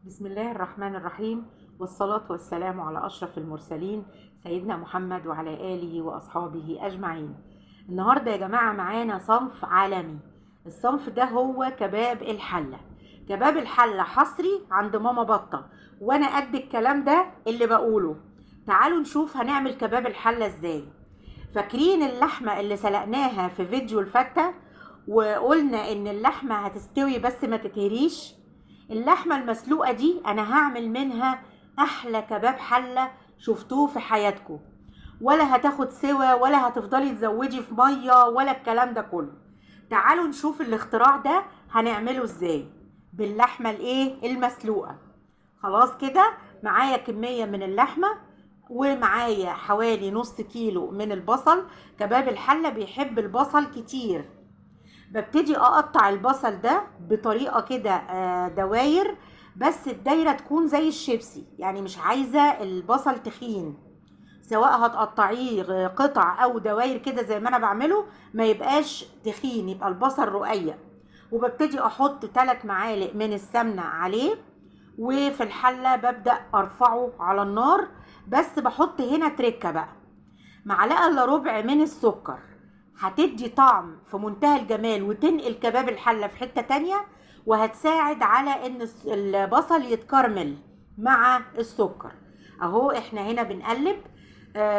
بسم الله الرحمن الرحيم، والصلاة والسلام على أشرف المرسلين سيدنا محمد وعلى آله وأصحابه أجمعين. النهاردة يا جماعة معانا صنف عالمي. الصنف ده هو كباب الحلة. كباب الحلة حصري عند ماما بطة، وأنا قد الكلام ده اللي بقوله. تعالوا نشوف هنعمل كباب الحلة ازاي. فاكرين اللحمة اللي سلقناها في فيديو الفتة وقلنا ان اللحمة هتستوي بس ما تتهريش؟ اللحمة المسلوقة دي انا هعمل منها احلى كباب حلة شفتوه في حياتكم. ولا هتاخد سوا ولا هتفضلي تزودي في مية ولا الكلام ده كله. تعالوا نشوف الاختراع ده هنعمله ازاي باللحمة المسلوقة. خلاص كده معايا كمية من اللحمة، ومعايا حوالي نص كيلو من البصل. كباب الحلة بيحب البصل كتير. ببتدي اقطع البصل ده بطريقة كده دواير، بس الدايرة تكون زي الشيبسي، يعني مش عايزة البصل تخين. سواء هتقطعيه قطع او دواير كده زي ما انا بعمله، ما يبقاش تخين، يبقى البصل رقيق. وببتدي احط 3 معالق من السمنة عليه، وفي الحلة ببدأ ارفعه على النار. بس بحط هنا تركة بقى، معلقة الا ربع من السكر. هتدي طعم في منتهى الجمال وتنقل كباب الحلة في حتة تانية، وهتساعد على ان البصل يتكرمل مع السكر. اهو احنا هنا بنقلب.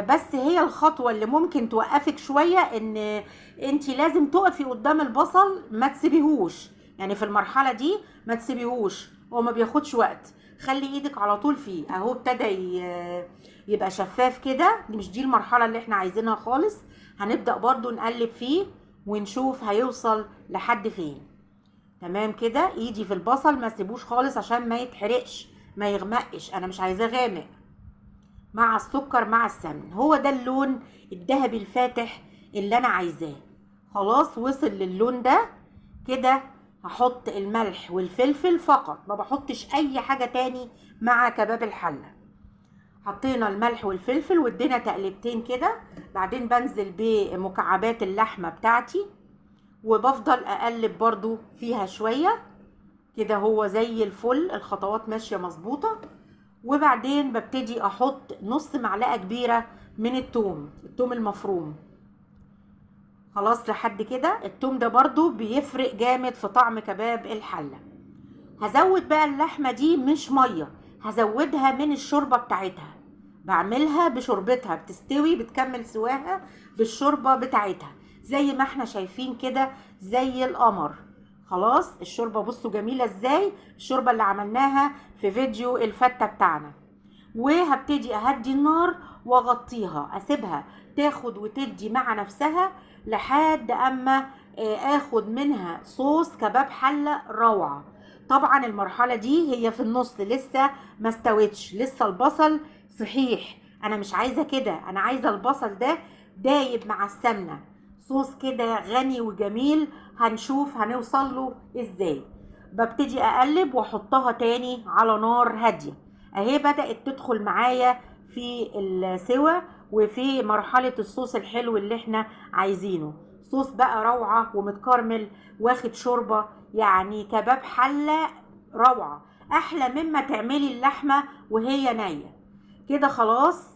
بس هي الخطوة اللي ممكن توقفك شوية ان انتي لازم تقفي قدام البصل، ما تسيبيهوش. يعني في المرحلة دي ما تسيبيهوش، هو ما بياخدش وقت. خلي ايدك على طول فيه. اهو ابتدى يبقى شفاف كده. مش دي المرحلة اللي احنا عايزينها خالص. هنبدأ برضو نقلب فيه ونشوف هيوصل لحد فين. تمام كده. ايدي في البصل ما سيبوش خالص عشان ما يتحرقش، ما يغمقش. انا مش عايزاه غامق مع السكر مع السمن. هو ده اللون الذهبي الفاتح اللي انا عايزاه. خلاص وصل للون ده كده. هحط الملح والفلفل فقط، ما بحطش اي حاجة تاني مع كباب الحلة. حطينا الملح والفلفل وادينا تقلبتين كده. بعدين بنزل بمكعبات اللحمة بتاعتي، وبفضل اقلب برضو فيها شوية كده. هو زي الفل، الخطوات ماشية مظبوطة. وبعدين ببتدي احط نص معلقة كبيرة من التوم المفروم. خلاص لحد كده. التوم ده برضو بيفرق جامد في طعم كباب الحلة. هزود بقى اللحمة دي مش مية، هزودها من الشوربة بتاعتها. بعملها بشوربتها، بتستوي بتكمل سواها بالشوربة بتاعتها زي ما احنا شايفين كده زي القمر. خلاص الشوربة بصوا جميلة ازاي، الشوربة اللي عملناها في فيديو الفتة بتاعنا. وهبتدي اهدي النار واغطيها، اسيبها تاخد وتدي مع نفسها لحد اما اخد منها صوص كباب حلة روعة. طبعا المرحلة دي هي في النص، لسه ما استوتش، لسه البصل صحيح. انا مش عايزة كده، انا عايزة البصل ده دايب مع السمنة، صوص كده غني وجميل. هنشوف هنوصل له ازاي. ببتدي اقلب واحطها تاني على نار هادية. اهي بدأت تدخل معايا في السوا وفي مرحلة الصوص الحلو اللي احنا عايزينه. صوص بقى روعة ومتكرمل واخد شوربة، يعني كباب حلة روعة. احلى مما تعملي اللحمة وهي نية كده. خلاص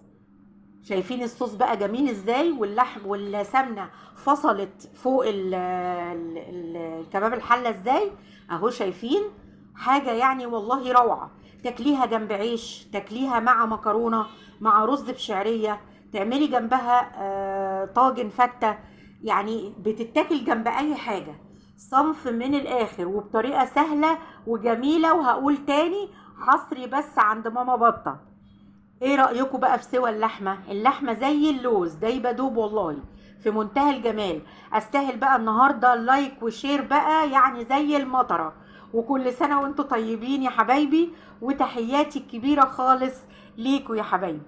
شايفين الصوص بقى جميل ازاي، واللحم والسمنة فصلت فوق الكباب الحلة ازاي. اهو شايفين حاجة يعني والله روعة. تاكليها جنب عيش، تاكليها مع مكرونة، مع رز بشعرية، تعملي جنبها طاجن فتة. يعني بتتاكل جنب اي حاجة. صنف من الاخر وبطريقة سهلة وجميلة. وهقول تاني حصري بس عند ماما بطة. ايه رأيكم بقى في سوى اللحمة زي اللوز دايبة دوب والله، في منتهى الجمال. استاهل بقى النهاردة لايك وشير بقى يعني زي المطرة. وكل سنة وانتم طيبين يا حبايبي، وتحياتي الكبيرة خالص ليكوا يا حبايبي.